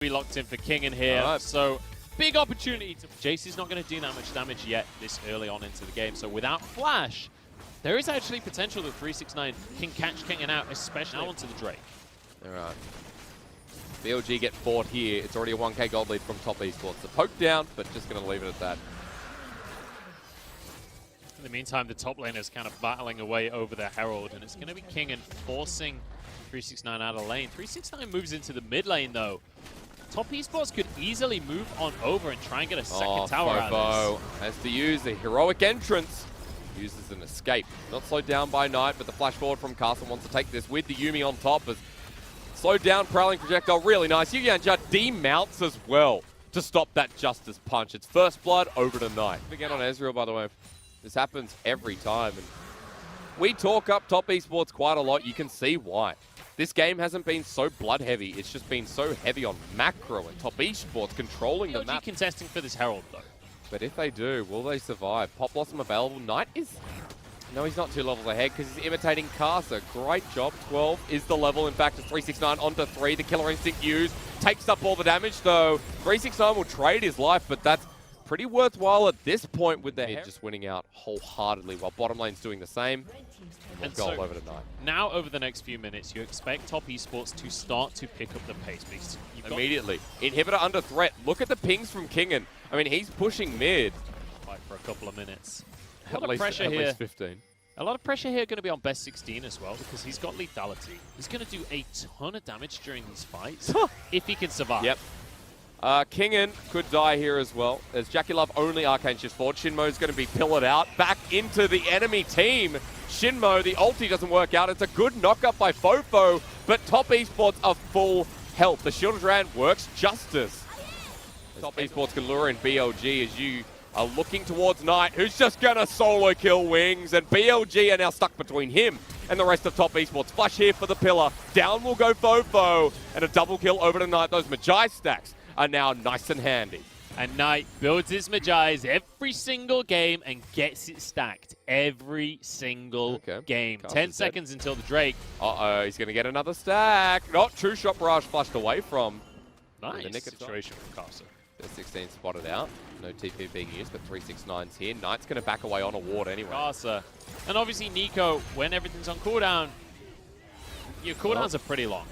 We locked in for King in here, right. so big opportunity. Jace is not going to do that much damage yet this early on into the game, so without Flash, there is actually potential that 369 can catch King out, especially now onto the Drake. All right. BLG get fought here. It's already a 1k gold lead from TopEsports. The poke down, but just going to leave it at that. In the meantime, the top lane is kind of battling away over the Herald, and it's going to be King and forcing 369 out of lane. 369 moves into the mid lane, though. TopEsports could easily move on over and try and get a second tower out of this. Has to use the heroic entrance. Uses an escape. Not slowed down by Knight, but the flash forward from Castle wants to take this with the Yuumi on top. As slowed down, prowling projectile, really nice. Yuyanjia demounts as well to stop that Justice punch. It's first blood over to Knight. Again on Ezreal, by the way. This happens every time. And we talk up TopEsports quite a lot. You can see why. This game hasn't been so blood heavy. It's just been so heavy on macro and TopEsports controlling the map. Contesting for this Herald, though. But if they do, will they survive? Pop Blossom available. Knight is... No, he's not 2 levels ahead because he's imitating Casa. Great job. 12 is the level. In fact, it's 369 onto 3. The Killer Instinct used. Takes up all the damage, though. 369 will trade his life, but that's pretty worthwhile at this point with their head just winning out wholeheartedly while bottom lane's doing the same. And goal over to Knight. Now, over the next few minutes, you expect TopEsports to start to pick up the pace. Because immediately. Inhibitor under threat. Look at the pings from Kingen. I mean, he's pushing mid. Fight for a couple of minutes. A lot of pressure here. At least 15. A lot of pressure here going to be on Best 16 as well because he's got lethality. He's going to do a ton of damage during these fights if he can survive. Yep. Kingen could die here as well. As JackieLove only Arcane shifts forward. Shinmo's going to be pillared out back into the enemy team. Shinmo, the ulti doesn't work out. It's a good knockup by Fofo, but TopEsports are full health. The Shield of Duran works justice. TopEsports can lure in BLG as you are looking towards Knight, who's just going to solo kill Wings, and BLG are now stuck between him and the rest of TopEsports. Flash here for the pillar. Down will go Fofo, and a double kill over to Knight. Those Magi stacks are now nice and handy. And Knight builds his Magi's every single game and gets it stacked every single game. Cast 10 seconds until the Drake. Uh-oh, he's going to get another stack. Not True Shot Barrage flushed away from. Nice situation from Castle. 16 spotted out. No TP being used, but 369's here. Knight's going to back away on a ward anyway. Casa. And obviously Nico, when everything's on cooldown, your cooldowns are pretty long.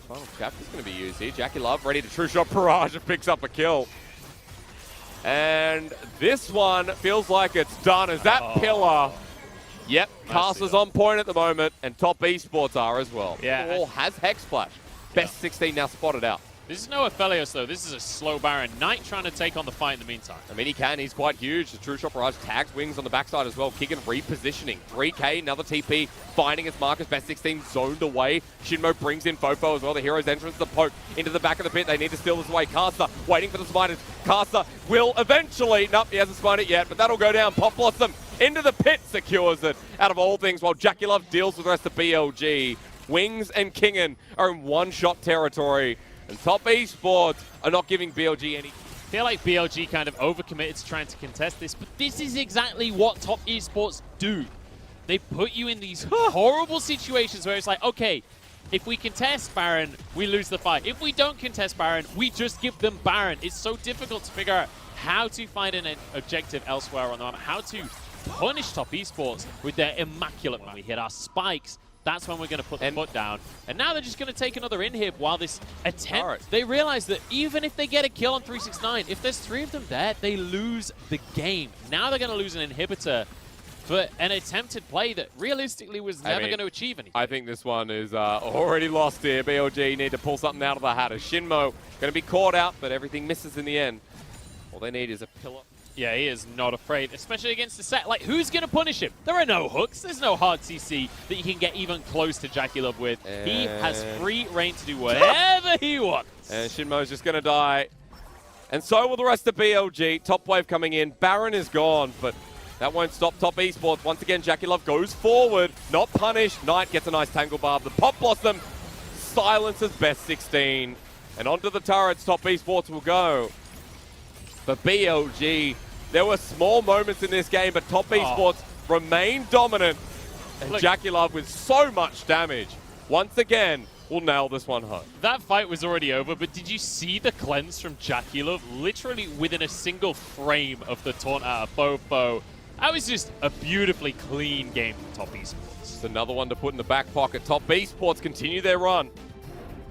Final chapter's going to be used here. JackieLove ready to True Shot Barrage and picks up a kill. And this one feels like it's done as that pillar. Yep, Castle's on point at the moment, and TopEsports are as well. Yeah. All has Hex Flash. Best 16 now spotted out. This is no Aphelios, though. This is a slow Baron. Knight trying to take on the fight in the meantime. I mean, he can. He's quite huge. The True Shot Barrage tags Wings on the backside as well. Keegan repositioning. 3K, another TP. Finding his markers. Best 16 zoned away. Shinmo brings in Fofo as well. The hero's entrance, the poke into the back of the pit. They need to steal this away. Casa waiting for the smiters. Casa will eventually... Nope, he hasn't smited yet, but that'll go down. Pop Blossom into the pit secures it. Out of all things, while JackieLove deals with the rest of BLG. Wings and Kingen are in one-shot territory. And TopEsports are not giving BLG any... I feel like BLG kind of overcommitted to trying to contest this, but this is exactly what TopEsports do. They put you in these horrible situations where it's like, okay, if we contest Baron, we lose the fight. If we don't contest Baron, we just give them Baron. It's so difficult to figure out how to find an objective elsewhere on the map, how to punish TopEsports with their immaculate... When we hit our spikes, that's when we're going to put the foot down. And now they're just going to take another inhib while this attempt... They realize that even if they get a kill on 369, if there's 3 of them there, they lose the game. Now they're going to lose an inhibitor for an attempted play that realistically was never going to achieve anything. I think this one is already lost here. BLG need to pull something out of the hat. As Shinmo going to be caught out, but everything misses in the end. All they need is a pillar. Yeah, he is not afraid, especially against the set. Like, who's going to punish him? There are no hooks. There's no hard CC that you can get even close to JackieLove with. He has free reign to do whatever he wants. And Shinmo's just going to die. And so will the rest of BLG. Top wave coming in. Baron is gone, but that won't stop TopEsports. Once again, JackieLove goes forward. Not punished. Knight gets a nice Tangle Barb. The Pop Blossom silences Best 16. And onto the turrets, TopEsports will go. For BLG, there were small moments in this game, but TopEsports remain dominant. And JackieLove with so much damage. Once again, will nail this one home. That fight was already over, but did you see the cleanse from JackieLove? Literally within a single frame of the taunt out of Fofo. That was just a beautifully clean game from TopEsports. It's another one to put in the back pocket. TopEsports continue their run.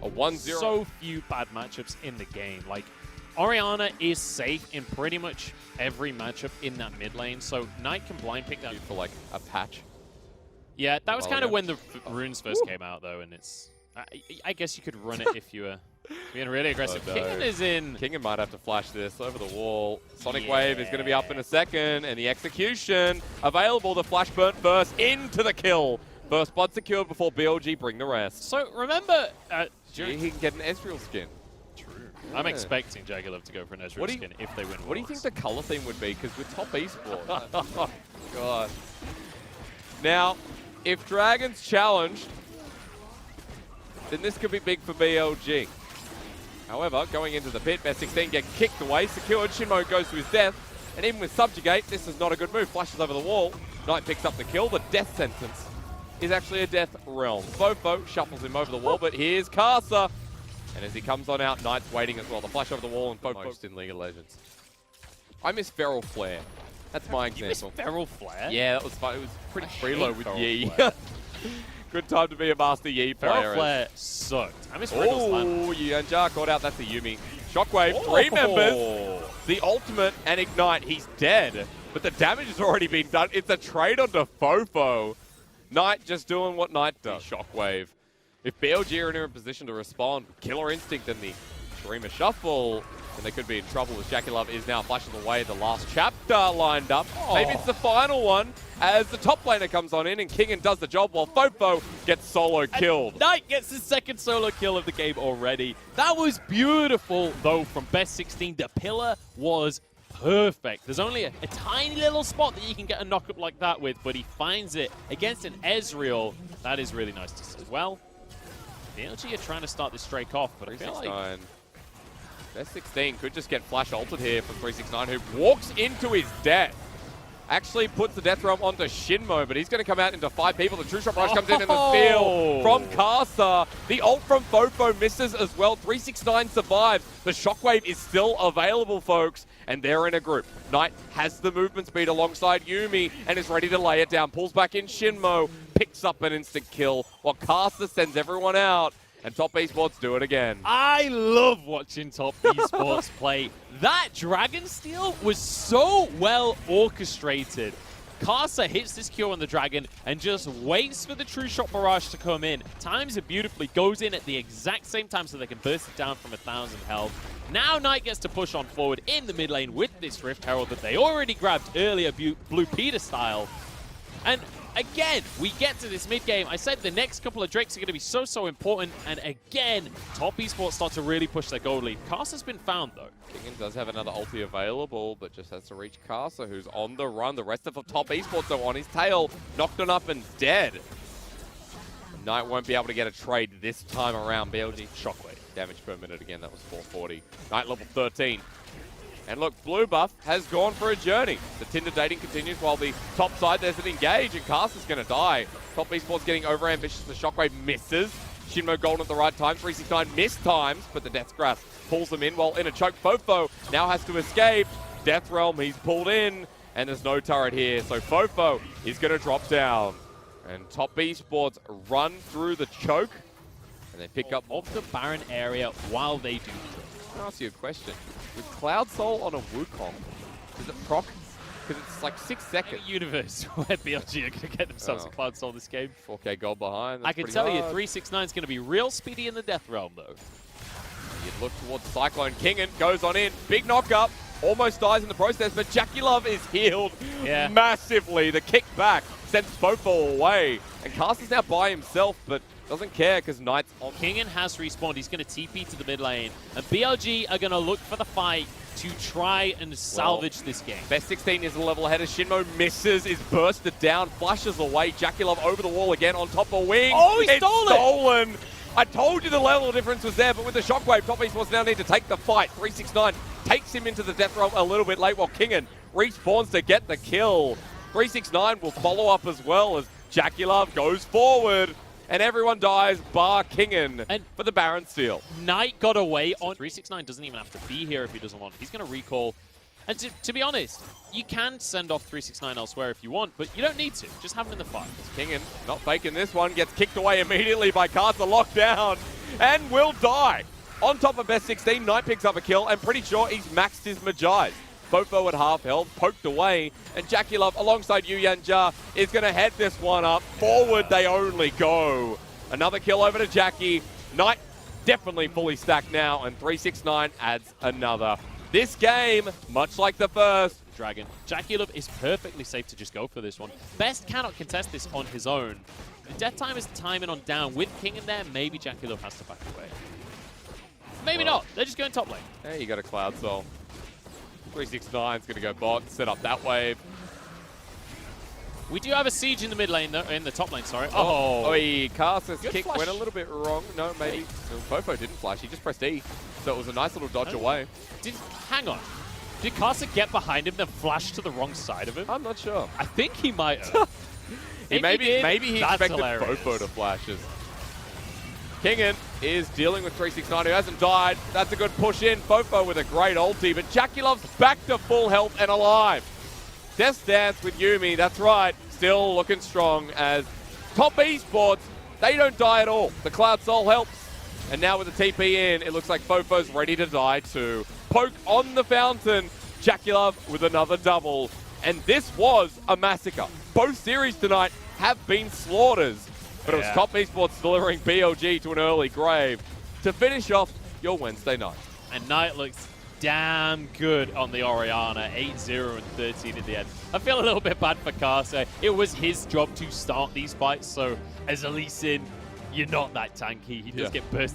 A 1-0. So few bad matchups in the game. Like, Orianna is safe in pretty much every matchup in that mid lane, so Knight can blind pick that. For like a patch. Yeah, that was kind of when the runes first came out, though, and it's... I guess you could run it if you were being really aggressive. Oh, no. Kingen is in... Kingen might have to flash this over the wall. Sonic Wave is going to be up in a second, and the execution available. The flash burnt first into the kill. First blood secured before BLG bring the rest. So remember... he can get an Ezreal skin. True. Yeah. I'm expecting JackieLove to go for an Ezreal skin if they win. What do you think the color theme would be? Because with TopEsports... oh, God. Now, if Dragon's challenged, then this could be big for BLG. However, going into the pit, Best 16 get kicked away, secured, Shinmo goes to his death, and even with Subjugate, this is not a good move. Flashes over the wall, Knight picks up the kill, the death sentence is actually a death realm. Fofo shuffles him over the wall, but here's Karsa, and as he comes on out, Knight's waiting as well. The flash over the wall, and Fofo most in League of Legends. I miss Feral Flare. That's my example. You miss Feral Flare? Yeah, that was fun. It was pretty freelo with Yi. Good time to be a Master Yi player. Feral Flare sucked. I miss Regal's Land. Oh, Yuanjia caught out. That's a Yuumi. Shockwave, 3 members. The ultimate and Ignite. He's dead, but the damage has already been done. It's a trade onto Fofo. Knight just doing what Knight does. Shockwave. If BLG are in a position to respond, Killer Instinct and the Shurima Shuffle, and they could be in trouble as JackieLove is now flashing away the last chapter lined up. Maybe it's the final one as the top laner comes on in and Kingen does the job while Fofo gets solo killed. And Knight gets his second solo kill of the game already. That was beautiful, though, from Best 16. The pillar was perfect. There's only a tiny little spot that you can get a knock-up like that with, but he finds it against an Ezreal. That is really nice to see as well. BLG are trying to start this streak off, but I feel like... Best 16 could just get flash ulted here from 369, who walks into his death. Actually puts the Death Realm onto Shinmo, but he's going to come out into 5 people. The True Shot Rush comes in the steal from Karsa. The ult from Fofo misses as well. 369 survives. The Shockwave is still available, folks, and they're in a group. Knight has the movement speed alongside Yuumi and is ready to lay it down. Pulls back in Shinmo, picks up an instant kill, while Karsa sends everyone out. And TopEsports do it again. I love watching TopEsports play. That Dragon Steal was so well orchestrated. Karsa hits this Q on the Dragon and just waits for the True Shot Barrage to come in. Times it beautifully, goes in at the exact same time so they can burst it down from 1,000 health. Now Knight gets to push on forward in the mid lane with this Rift Herald that they already grabbed earlier, Blue Peter style. And again, we get to this mid-game. I said the next couple of Drakes are going to be so important. And again, TopEsports start to really push their gold lead. Karsa's been found, though. Kingen does have another ulti available, but just has to reach Karsa, who's on the run. The rest of the TopEsports are on his tail. Knocked on up and dead. Knight won't be able to get a trade this time around. BLG Shockwave. Damage per minute again, that was 440. Knight level 13. And look, Blue Buff has gone for a journey. The Tinder dating continues while the top side there's an engage and Karsa's going to die. TopEsports getting over-ambitious. The Shockwave misses. Shinmo golden at the right time. 369 missed times, but the Death's Grasp pulls them in while in a choke. Fofo now has to escape. Death Realm, he's pulled in, and there's no turret here. So Fofo is going to drop down. And TopEsports run through the choke, and they pick up off the Baron area while they do. I'll ask you a question. With Cloud Soul on a Wukong, does it proc? Because it's like 6 seconds. Universe where BLG are going to get themselves a Cloud Soul this game. 4K gold behind. I can tell you, 369 is going to be real speedy in the Death Realm, though. You'd look towards Cyclone. Kingen goes on in. Big knock up. Almost dies in the process, but JackieLove is healed massively. The kick back sends Fofo away. And Karsa's now by himself, but doesn't care because Knight's on. Kingen has respawned. He's going to TP to the mid lane. And BLG are going to look for the fight to try and salvage this game. Best 16 is a level ahead as Shinmo misses, is bursted down, flushes away. JackieLove over the wall again on top of Wing. Oh, he's stolen! I told you the level of difference was there, but with the Shockwave, TopEsports now need to take the fight. 369 takes him into the Death Realm a little bit late while Kingen respawns to get the kill. 369 will follow up as well as JackieLove goes forward. and everyone dies bar Kingen And for the Baron steal. Knight got away on 369 doesn't even have to be here if he doesn't want. He's going to recall. And to be honest, you can send off 369 elsewhere if you want, but you don't need to. Just have him in the fight. Kingen, not faking this one, gets kicked away immediately by Casa, locked down, and will die. On top of best 16, Knight picks up a kill, and pretty sure he's maxed his Magi's. Fofo at half health, poked away, and Jackie Love alongside Yu Yanja is going to head this one up. Forward they only go. Another kill over to Jackie. Knight definitely fully stacked now, and 369 adds another. This game, much like the first, Dragon. Jackie Love is perfectly safe to just go for this one. Best cannot contest this on his own. The death time is timing on down. With King in there, maybe Jackie Love has to back away. Maybe not. They're just going top lane. Hey, you got a Cloud Soul. 369 is going to go bot, set up that wave. We do have a siege in the mid lane, though, in the top lane, sorry. Oh, Casa's Good kick flash. went a little bit wrong. No, maybe. No, Fofo didn't flash, he just pressed E. So it was a nice little dodge away. Hang on. Did Casa get behind him then flash to the wrong side of him? I'm not sure. I think he might have. Maybe he expected hilarious. Fofo to flashes. Kingen is dealing with 369, who hasn't died. That's a good push in. Fofo with a great ulti, but Jackie Love's back to full health and alive. Death Dance with Yuumi, that's right. Still looking strong as TopEsports, they don't die at all. The Cloud Soul helps. And now with the TP in, it looks like Fofo's ready to die too. Poke on the fountain. Jackie Love with another double. And this was a massacre. Both series tonight have been slaughters. But it was TopEsports delivering BLG to an early grave to finish off your Wednesday night. And Knight looks damn good on the Orianna. 8-0 and 13 at the end. I feel a little bit bad for Casa. It was his job to start these fights, so as a Lee Sin, you're not that tanky. He does get bursted